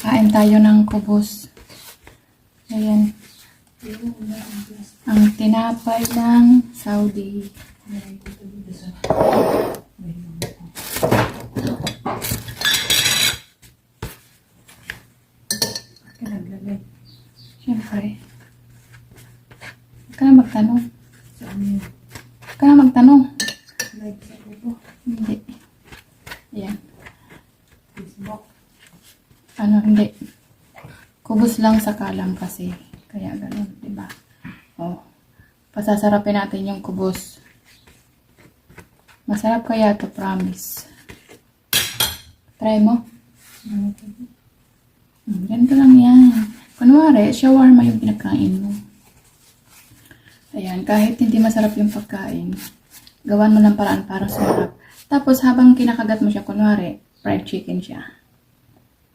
Kain tayo ng kubos. Ayan. Ang tinapay ng Saudi. Siyempre. Huwag ka na magtanong. Huwag ka na magtanong. Hindi. Ayan. Ano, hindi. Kubos lang sa kalam kasi. Kaya ganun, diba? Oh. Pasasarapin natin yung kubos. Masarap kaya to, promise. Try mo. Ganito lang yan. Kunwari, shawarma yung pinakain mo. Ayan, kahit hindi masarap yung pagkain, gawan mo ng paraan para sumarap. Tapos, habang kinakagat mo siya, kunwari, fried chicken siya.